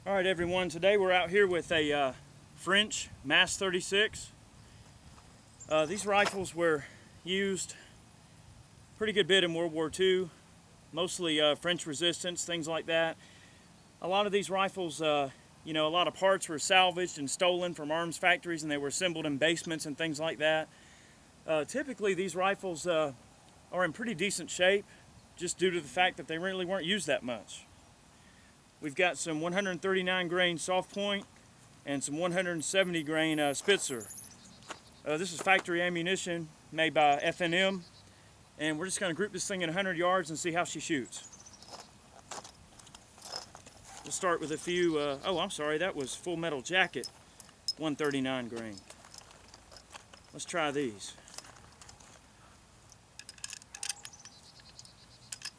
All right, everyone. Today we're out here with a French Mass 36. These rifles were used pretty good bit in World War II, mostly French resistance, things like that. A lot of these rifles, a lot of parts were salvaged and stolen from arms factories, and they were assembled in basements and things like that. Typically, these rifles are in pretty decent shape, just due to the fact that they really weren't used that much. We've got some 139 grain soft point and some 170 grain Spitzer. This is factory ammunition made by FNM, and we're just going to group this thing in 100 yards and see how she shoots. We'll start with a few, that was Full Metal Jacket 139 grain. Let's try these.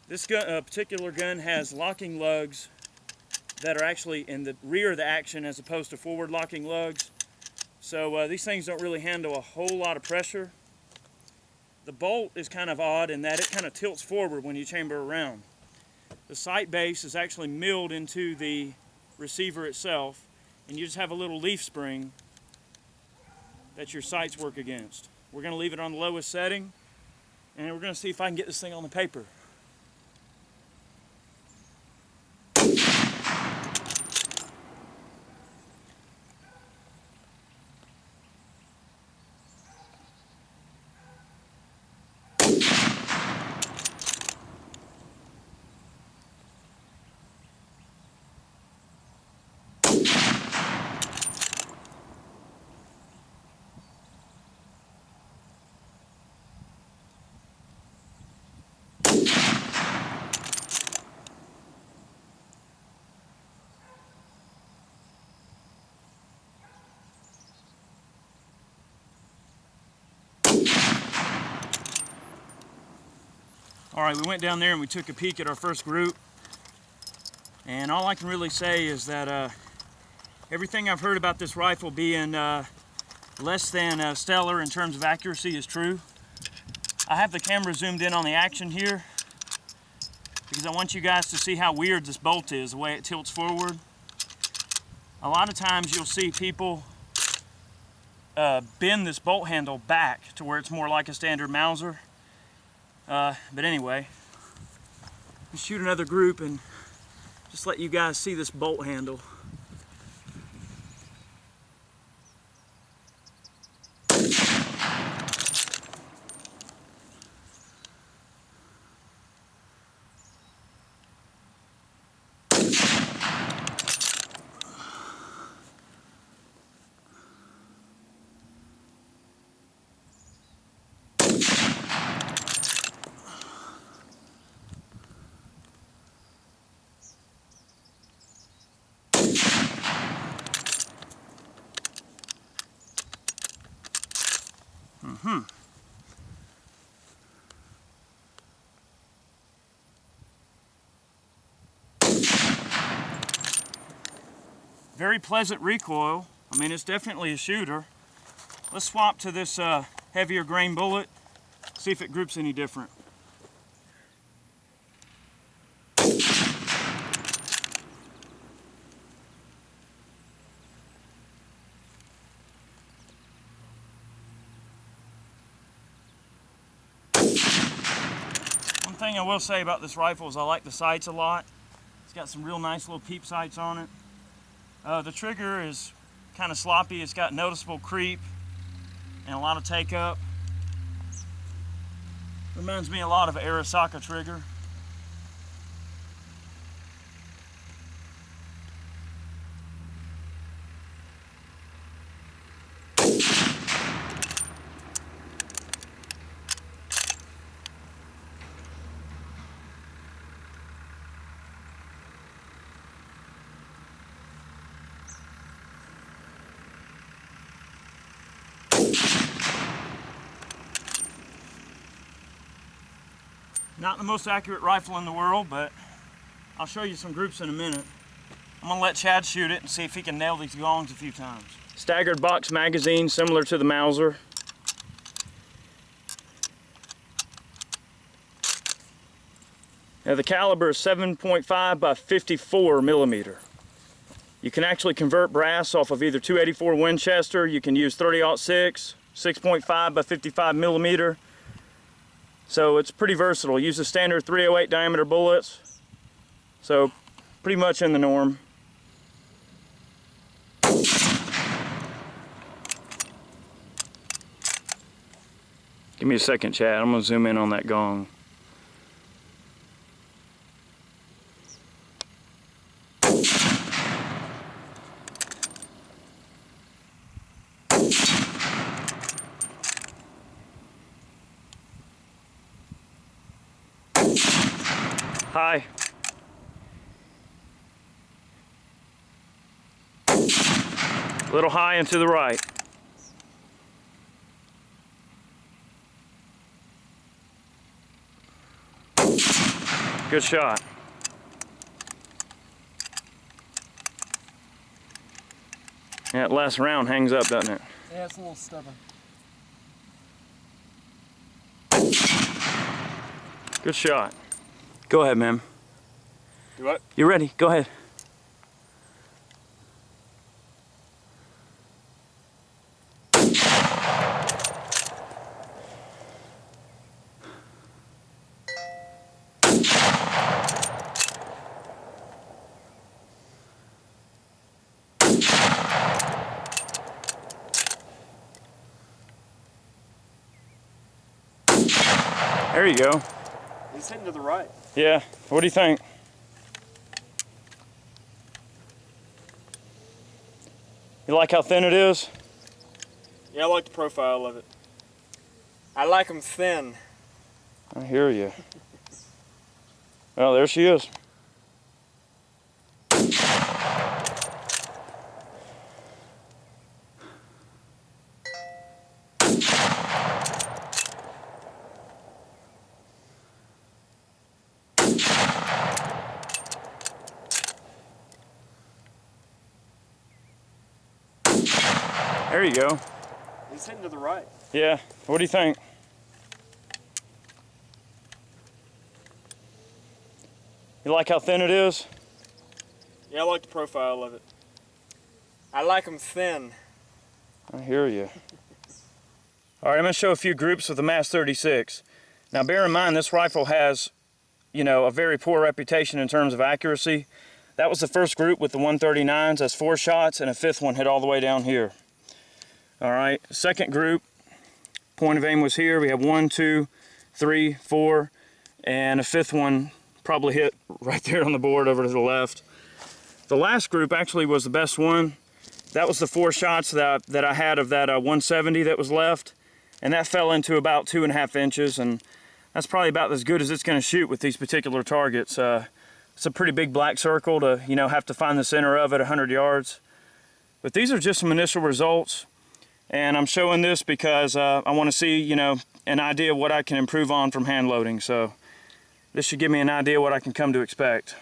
This particular gun has locking lugs that are actually in the rear of the action as opposed to forward locking lugs. So these things don't really handle a whole lot of pressure. The bolt is kind of odd in that it kind of tilts forward when you chamber around. The sight base is actually milled into the receiver itself, and you just have a little leaf spring that your sights work against. We're going to leave it on the lowest setting, and we're going to see if I can get this thing on the paper. All right, we went down there and we took a peek at our first group, and all I can really say is that everything I've heard about this rifle being less than stellar in terms of accuracy is true. I have the camera zoomed in on the action here because I want you guys to see how weird this bolt is, the way it tilts forward. A lot of times you'll see people bend this bolt handle back to where it's more like a standard Mauser. But anyway, let's shoot another group and just let you guys see this bolt handle. Very pleasant recoil. I mean, it's definitely a shooter. Let's swap to this heavier grain bullet, see if it groups any different. One thing I will say about this rifle is I like the sights a lot. It's got some real nice little peep sights on it. The trigger is kind of sloppy. It's got noticeable creep and a lot of take up. Reminds me a lot of an Arisaka trigger. Not the most accurate rifle in the world, but I'll show you some groups in a minute. I'm gonna let Chad shoot it and see if he can nail these gongs a few times. Staggered box magazine, similar to the Mauser. Now the caliber is 7.5 by 54 millimeter. You can actually convert brass off of either 284 Winchester. You can use 30-06, 6.5 by 55 millimeter. So it's pretty versatile. Use the standard 308 diameter bullets. So pretty much in the norm. Give me a second, Chad. I'm gonna zoom in on that gong. High. A little high and to the right. Good shot. Yeah, that last round hangs up, doesn't it? Yeah, it's a little stubborn. Good shot. Go ahead, man. Do what? You ready? Go ahead. There you go. He's hitting to the right. Yeah. What do you think? You like how thin it is? Yeah, I like the profile of it. I like them thin. I hear you. Well, there she is. There you go. He's hitting to the right. Yeah. What do you think? You like how thin it is? Yeah, I like the profile of it. I like them thin. I hear you. All right, I'm going to show a few groups with the MAS 36. Now, bear in mind, this rifle has, you know, a very poor reputation in terms of accuracy. That was the first group with the 139s. That's 4 shots, and a 5th one hit all the way down here. All right, second group, point of aim was here. We have 1, 2, 3, 4, and a 5th one probably hit right there on the board over to the left. The last group actually was the best one. That was the 4 shots that I had of that 170 that was left, and that fell into about 2.5 inches, and that's probably about as good as it's going to shoot with these particular targets. It's a pretty big black circle to, you know, have to find the center of at 100 yards. But these are just some initial results. And I'm showing this because I want to see, you know, an idea of what I can improve on from hand loading. So this should give me an idea what I can come to expect.